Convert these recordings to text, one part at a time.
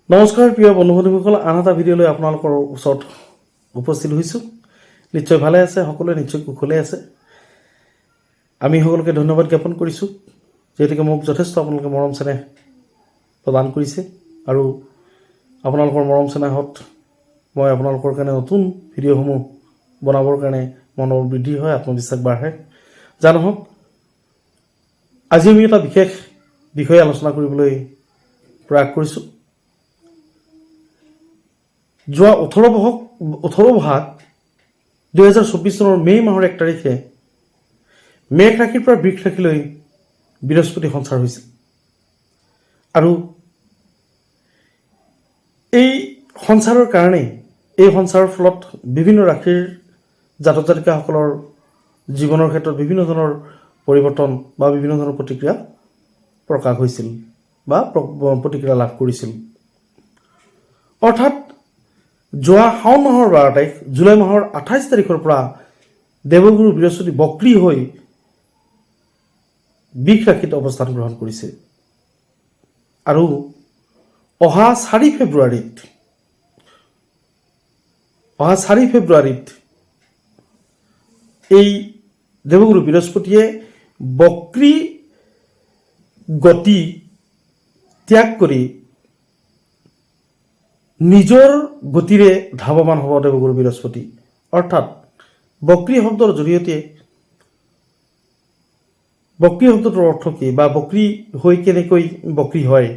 নমস্কাৰ প্ৰিয় বন্ধু বান্ধৱীসকল, আন এটা ভিডিঅ'লৈ আপোনালোকৰ ওচৰত উপস্থিত হৈছোঁ। নিশ্চয় ভালে আছে, সকলোৱে নিশ্চয় কুশলে আছে। আমি সকলোকে ধন্যবাদ জ্ঞাপন কৰিছোঁ, যিহেতুকে মোক যথেষ্ট আপোনালোকে মৰম চেনেহ প্ৰদান কৰিছে আৰু আপোনালোকৰ মৰম চেনেহত মই আপোনালোকৰ কাৰণে নতুন ভিডিঅ'সমূহ বনাবৰ কাৰণে মনৰ বৃদ্ধি হয়, আত্মবিশ্বাস বাঢ়ে। যা নহওক, আজি আমি এটা বিশেষ বিষয়ে আলোচনা কৰিবলৈ প্ৰয়াস কৰিছোঁ। যোৱা 18 বহাগ 2024 চনৰ মে' মাহৰ 1 তাৰিখে মেঘ ৰাশিৰ পৰা বৃষ ৰাশিলৈ বৃহস্পতি সঞ্চাৰ হৈছিল আৰু এই সঞ্চাৰৰ কাৰণেই এই সঞ্চাৰৰ ফলত বিভিন্ন ৰাশিৰ জাতক জাতিকাসকলৰ জীৱনৰ ক্ষেত্ৰত বিভিন্ন ধৰণৰ পৰিৱৰ্তন বা বিভিন্ন ধৰণৰ প্ৰতিক্ৰিয়া প্ৰকাশ হৈছিল বা প্ৰতিক্ৰিয়া লাভ কৰিছিল। অৰ্থাৎ যোৱা শাওণ মাহৰ 12 তাৰিখ, জুলাই মাহৰ 28 তাৰিখৰ পৰা দেৱগুৰু বৃহস্পতি বক্ৰী হৈ বৃষ ৰাশিত অৱস্থান গ্ৰহণ কৰিছে আৰু অহা 4 ফেব্ৰুৱাৰীত এই দেৱগুৰু বৃহস্পতিয়ে বক্ৰী গতি ত্যাগ কৰি নিজৰ গতিৰে ধাৱমান হ'ব দেৱগুৰু বৃহস্পতি। অৰ্থাৎ বক্ৰী শব্দৰ জৰিয়তে বক্ৰী শব্দটোৰ অৰ্থ কি বা বক্ৰী হৈ কেনেকৈ বক্ৰী হয়,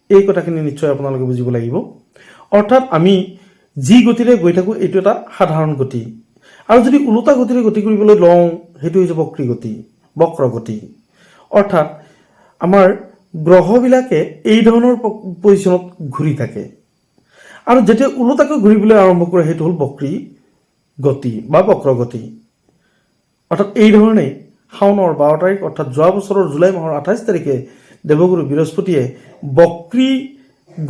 এই কথাখিনি নিশ্চয় আপোনালোকে বুজিব লাগিব। অৰ্থাৎ আমি যি গতিৰে গৈ থাকোঁ এইটো এটা সাধাৰণ গতি, আৰু যদি ওলোটা গতিৰে গতি কৰিবলৈ লওঁ সেইটো হৈছে বক্ৰী গতি, বক্ৰ গতি। অৰ্থাৎ আমাৰ গ্ৰহবিলাকে এই ধৰণৰ পজিশ্যনত ঘূৰি থাকে আৰু যেতিয়া ওলোটাকৈ ঘূৰিবলৈ আৰম্ভ কৰে সেইটো হ'ল বক্ৰী গতি বা বক্ৰ গতি। অৰ্থাৎ এই ধৰণেই শাওণৰ 12 তাৰিখ অৰ্থাৎ যোৱা বছৰৰ জুলাই মাহৰ 28 তাৰিখে দেৱগুৰু বৃহস্পতিয়ে বক্ৰী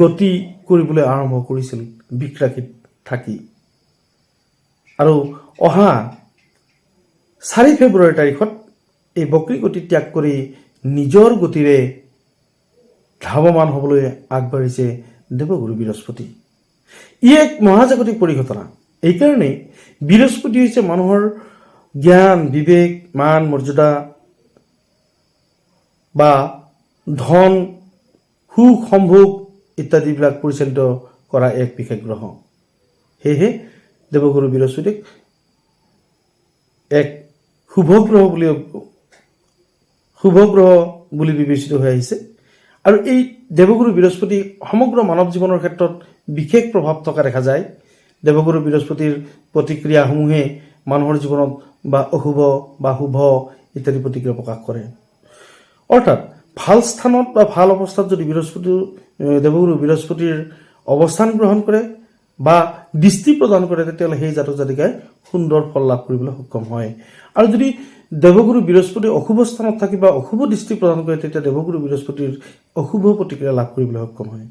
গতি কৰিবলৈ আৰম্ভ কৰিছিল বৃষ ৰাশিত থাকি, আৰু অহা 4 ফেব্ৰুৱাৰী তাৰিখত এই বক্ৰী গতি ত্যাগ কৰি নিজৰ গতিৰে ধাৱমান হ'বলৈ আগবাঢ়িছে দেৱগুৰু বৃহস্পতি। ই এক মহাজাগতিক পৰিঘটনা। এইকাৰণেই বৃহস্পতি হৈছে মানুহৰ জ্ঞান, বিবেক, মান, মৰ্যাদা বা ধন, সুখ, সম্ভোগ ইত্যাদিবিলাক পৰিচালিত কৰা এক বিশেষ গ্ৰহ। সেয়েহে দেৱগুৰু বৃহস্পতিক এক শুভ গ্ৰহ বুলি বিবেচিত হৈ আহিছে। আৰু এই দেৱগুৰু বৃহস্পতি সমগ্ৰ মানৱ জীৱনৰ ক্ষেত্ৰত বিশেষ প্ৰভাৱ থকা দেখা যায়। দেৱগুৰু বৃহস্পতিৰ প্ৰতিক্ৰিয়াসমূহে মানুহৰ জীৱনত বা অশুভ বা শুভ ইত্যাদি প্ৰতিক্ৰিয়া প্ৰকাশ কৰে। অৰ্থাৎ ভাল স্থানত বা ভাল অৱস্থাত যদি দেৱগুৰু বৃহস্পতিৰ অৱস্থান গ্ৰহণ কৰে বা দৃষ্টি প্ৰদান কৰে, তেতিয়াহ'লে সেই জাতক জাতিকাই সুন্দৰ ফল লাভ কৰিবলৈ সক্ষম হয়। আৰু যদি দেৱগুৰু বৃহস্পতি অশুভ স্থানত থাকি বা অশুভ দৃষ্টি প্ৰদান কৰে, তেতিয়া দেৱগুৰু বৃহস্পতিৰ অশুভ প্ৰতিক্ৰিয়া লাভ কৰিবলৈ সক্ষম হয়।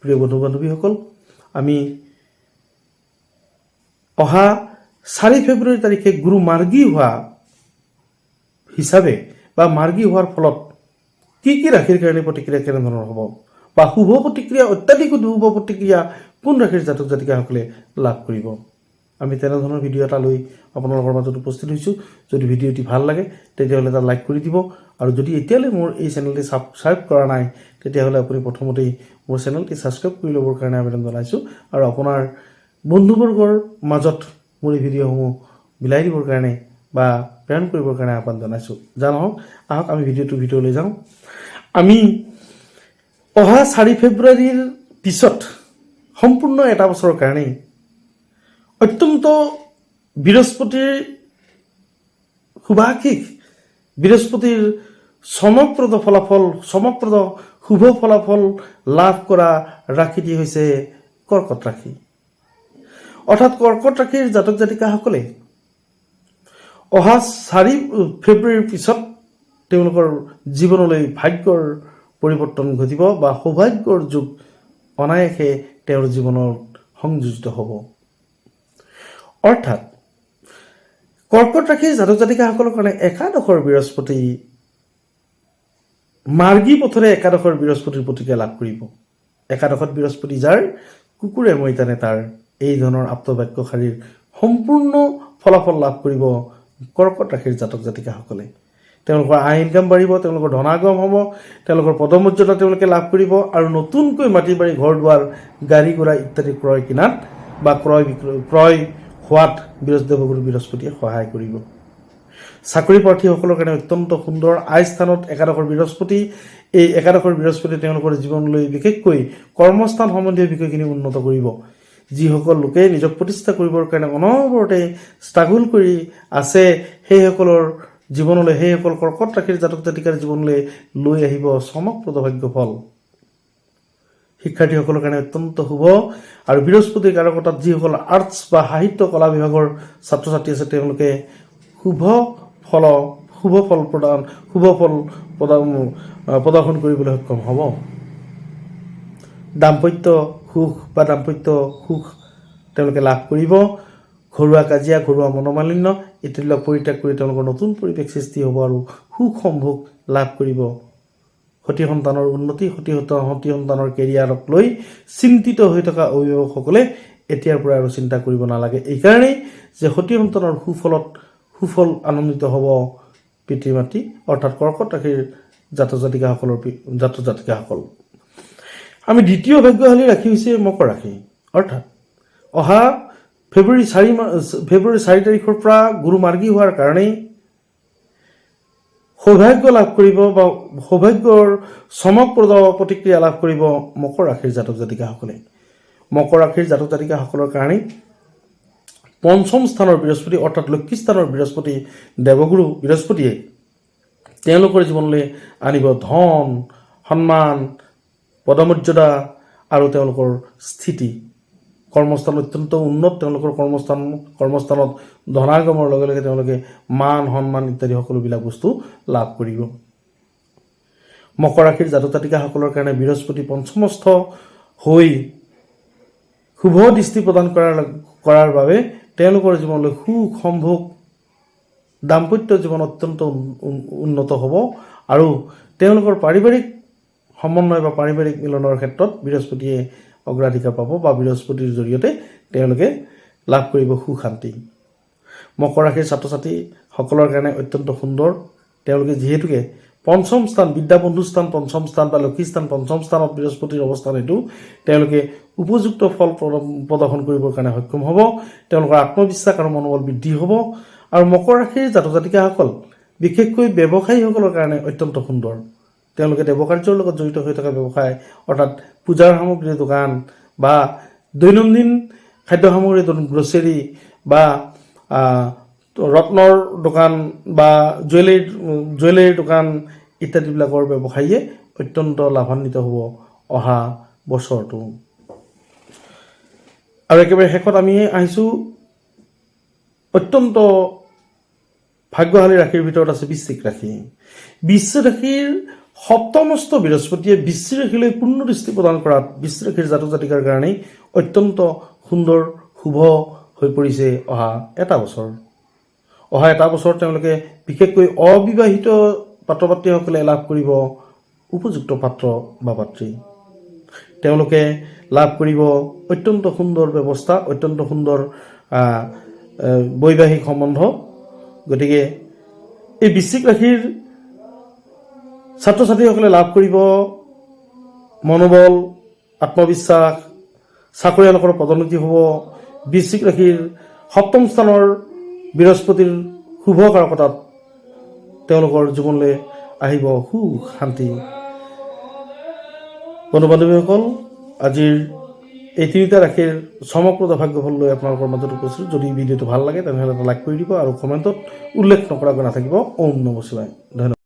প্ৰিয় বন্ধু বান্ধৱীসকল, আমি অহা 4 ফেব্ৰুৱাৰী তাৰিখে গুৰু মাৰ্গী হোৱা হিচাপে বা মাৰ্গী হোৱাৰ ফলত কি ৰাশিৰ কাৰণে প্ৰতিক্ৰিয়া কেনেধৰণৰ হ'ব বা শুভ প্ৰতিক্ৰিয়া, অত্যাধিক শুভ প্ৰতিক্ৰিয়া কোন ৰাশিৰ জাতক জাতিকাসকলে লাভ কৰিব, আমি তেনেধৰণৰ ভিডিঅ' এটা লৈ আপোনালোকৰ মাজত উপস্থিত হৈছোঁ। যদি ভিডিঅ'টি ভাল লাগে তেতিয়াহ'লে এটা লাইক কৰি দিব, আৰু যদি এতিয়ালৈ মোৰ এই চেনেলটি ছাবস্ক্ৰাইব কৰা নাই তেতিয়াহ'লে আপুনি প্ৰথমতেই মোৰ চেনেলটি ছাবস্ক্ৰাইব কৰি ল'বৰ কাৰণে আবেদন জনাইছোঁ, আৰু আপোনাৰ বন্ধুবৰ্গৰ মাজত মোৰ এই ভিডিঅ'সমূহ বিলাই দিবৰ কাৰণে বা প্ৰেৰণ কৰিবৰ কাৰণে আহ্বান জনাইছোঁ। যা নহওক, আহক আমি ভিডিঅ'লৈ যাওঁ। আমি অহা 4 ফেব্ৰুৱাৰীৰ পিছত সম্পূৰ্ণ এটা বছৰৰ কাৰণেই অত্যন্ত বৃহস্পতিৰ শুভাশীষ, বৃহস্পতিৰ চমকপ্ৰদ শুভ ফলাফল লাভ কৰা ৰাশিটি হৈছে কৰ্কট ৰাশি। অৰ্থাৎ কৰ্কট ৰাশিৰ জাতক জাতিকাসকলে অহা 4 ফেব্ৰুৱাৰীৰ পিছত তেওঁলোকৰ জীৱনলৈ ভাগ্যৰ পৰিৱৰ্তন ঘটিব বা সৌভাগ্যৰ যুগ অনায়াসে তেওঁৰ জীৱনত সংযোজিত হ'ব। অৰ্থাৎ কৰ্কট ৰাশিৰ জাতক জাতিকাসকলৰ কাৰণে একাদশৰ বৃহস্পতি মাৰ্গী পথৰে একাদশৰ বৃহস্পতিৰ প্ৰতিক্ৰিয়া লাভ কৰিব। একাদশত বৃহস্পতি যাৰ কুকুৰে মৈতানে তাৰ, এই ধৰণৰ আপ্তবাক্যশাৰীৰ সম্পূৰ্ণ ফলাফল লাভ কৰিব কৰ্কট ৰাশিৰ জাতক জাতিকাসকলে। তেওঁলোকৰ আয় ইনকাম বাঢ়িব, তেওঁলোকৰ ধনাগম হ'ব, তেওঁলোকৰ পদমৰ্যাদা তেওঁলোকে লাভ কৰিব আৰু নতুনকৈ মাটি বাৰী ঘৰ দুৱাৰ গাড়ী ঘোঁৰা ইত্যাদি ক্ৰয় কিনাত বা ক্ৰয় হোৱাত দেৱগুৰু বৃহস্পতিয়ে সহায় কৰিব। চাকৰি প্ৰাৰ্থীসকলৰ কাৰণে অত্যন্ত সুন্দৰ। আয় স্থানত একাদশৰ বৃহস্পতি, এই একাদশৰ বৃহস্পতি তেওঁলোকৰ জীৱনলৈ বিশেষকৈ কৰ্মস্থান সম্বন্ধীয় বিষয়খিনি উন্নত কৰিব। যিসকল লোকে নিজক প্ৰতিষ্ঠা কৰিবৰ কাৰণে অনবৰতে ষ্ট্ৰাগল কৰি আছে, সেইসকলৰ জীৱনলৈ, সেইসকল কৰ্কট ৰাশিৰ জাতক জাতিকাৰ জীৱনলৈ লৈ আহিব চমকপ্ৰদ ভাগ্যফল। শিক্ষাৰ্থীসকলৰ কাৰণে অত্যন্ত শুভ। আৰু বৃহস্পতিৰ কাৰকতাত যিসকল আৰ্টছ বা সাহিত্য কলা বিভাগৰ ছাত্ৰ ছাত্ৰী আছে, তেওঁলোকে শুভ ফল প্ৰদৰ্শন কৰিবলৈ সক্ষম হ'ব। দাম্পত্য সুখ বা দাম্পত্য সুখ তেওঁলোকে লাভ কৰিব। ঘৰুৱা কাজিয়া, ঘৰুৱা মনোমালিন্য ইত্যাদিবিলাক পৰিত্যাগ কৰি তেওঁলোকৰ নতুন পৰিৱেশ সৃষ্টি হ'ব আৰু সুখ সম্ভোগ লাভ কৰিব। সতী সন্তানৰ উন্নতি, সতী সন্তানৰ কেৰিয়াৰক লৈ চিন্তিত হৈ থকা অভিভাৱকসকলে এতিয়াৰ পৰা আৰু চিন্তা কৰিব নালাগে। এইকাৰণেই যে সতী সন্তানৰ সুফল আনন্দিত হ'ব পিতৃ মাতৃ, অৰ্থাৎ কৰ্কট ৰাশিৰ জাতক জাতিকাসকল। আমি দ্বিতীয় ভাগ্যশালী ৰাশি হৈছে মকৰ ৰাশি। অৰ্থাৎ অহা ফেব্ৰুৱাৰী 4 তাৰিখৰ পৰা গুৰু মাৰ্গী হোৱাৰ কাৰণেই সৌভাগ্য লাভ কৰিব বা সৌভাগ্যৰ চমকপ্ৰদ প্ৰতিক্ৰিয়া লাভ কৰিব মকৰ ৰাশিৰ জাতক জাতিকাসকলে। মকৰ ৰাশিৰ জাতক জাতিকাসকলৰ কাৰণেই পঞ্চম স্থানৰ বৃহস্পতি অৰ্থাৎ লক্ষী স্থানৰ বৃহস্পতি দেৱগুৰু বৃহস্পতিয়ে তেওঁলোকৰ জীৱনলৈ আনিব ধন, সন্মান, পদমৰ্যাদা আৰু তেওঁলোকৰ স্থিতি। কৰ্মস্থান অত্যন্ত উন্নত। তেওঁলোকৰ কৰ্মস্থানত ধনাগমৰ লগে লগে তেওঁলোকে মান সন্মান ইত্যাদি সকলোবিলাক বস্তু লাভ কৰিব। মকৰ ৰাশিৰ জাতক জাতিকাসকলৰ কাৰণে বৃহস্পতি পঞ্চমস্থ হৈ শুভ দৃষ্টি প্ৰদান কৰাৰ বাবে তেওঁলোকৰ জীৱনলৈ সুখ সম্ভোগ, দাম্পত্য জীৱন অত্যন্ত উন্নত হ'ব আৰু তেওঁলোকৰ পাৰিবাৰিক সমন্বয় বা পাৰিবাৰিক মিলনৰ ক্ষেত্ৰত বৃহস্পতিয়ে অগ্ৰাধিকাৰ পাব বা বৃহস্পতিৰ জৰিয়তে তেওঁলোকে লাভ কৰিব সুখ শান্তি। মকৰ ৰাশিৰ ছাত্ৰ ছাত্ৰীসকলৰ কাৰণে অত্যন্ত সুন্দৰ। তেওঁলোকে যিহেতুকে পঞ্চম স্থান, বিদ্যা বন্ধু স্থান পঞ্চম স্থান বা লক্ষী স্থান পঞ্চম স্থানত বৃহস্পতিৰ অৱস্থান, এইটো তেওঁলোকে উপযুক্ত ফল প্ৰদৰ্শন কৰিবৰ কাৰণে সক্ষম হ'ব। তেওঁলোকৰ আত্মবিশ্বাস আৰু মনোবল বৃদ্ধি হ'ব। আৰু মকৰ ৰাশিৰ জাতক জাতিকাসকল বিশেষকৈ ব্যৱসায়ীসকলৰ কাৰণে অত্যন্ত সুন্দৰ। তেওঁলোকে দেৱকাৰ্যৰ লগত জড়িত হৈ থকা ব্যৱসায়, অৰ্থাৎ পূজাৰ সামগ্ৰীৰ দোকান বা দৈনন্দিন খাদ্য সামগ্ৰী, গ্ৰ'চাৰী বা ৰত্নৰ দোকান বা জুৱেলাৰীৰ দোকান ইত্যাদিবিলাকৰ ব্যৱসায়ীয়ে অত্যন্ত লাভান্বিত হ'ব অহা বছৰটো। আৰু একেবাৰে শেষত আমি আহিছোঁ অত্যন্ত ভাগ্যশালী ৰাশিৰ ভিতৰত আছে বৃশ্চিক ৰাশি। বৃশ্চিক ৰাশিৰ সপ্তমস্থ বৃহস্পতিয়ে বৃশ্চিক ৰাশিলৈ পূৰ্ণ দৃষ্টি প্ৰদান কৰাত বৃশ্চিক ৰাশিৰ জাতক জাতিকাৰ কাৰণেই অত্যন্ত সুন্দৰ শুভ হৈ পৰিছে অহা এটা বছৰ। অহা এটা বছৰ তেওঁলোকে বিশেষকৈ অবিবাহিত পাত্ৰ পাত্ৰীসকলে লাভ কৰিব উপযুক্ত পাত্ৰ বা পাত্ৰী। তেওঁলোকে লাভ কৰিব অত্যন্ত সুন্দৰ ব্যৱস্থা, অত্যন্ত সুন্দৰ বৈবাহিক সম্বন্ধ। গতিকে এই বৃশ্চিক ৰাশিৰ ছাত্ৰ ছাত্ৰীসকলে লাভ কৰিব মনোবল, আত্মবিশ্বাস, চাকৰিয়ালসকলৰ পদোন্নতি হ'ব। বৃশ্চিক ৰাশিৰ সপ্তম স্থানৰ বৃহস্পতিৰ শুভ কাৰকতাত তেওঁলোকৰ জীৱনলৈ আহিব সুখ শান্তি। বন্ধু বান্ধৱীসকল, আজিৰ এই তিনিটা ৰাশিৰ চমকপ্ৰদ ভাগ্যফল লৈ আপোনালোকৰ মাজত উপস্থিত। যদি ভিডিঅ'টো ভাল লাগে তেনেহ'লে এটা লাইক কৰি দিব আৰু কমেণ্টত উল্লেখ নকৰাকৈ নাথাকিব। ওম নমঃ শিৱায়। ধন্যবাদ।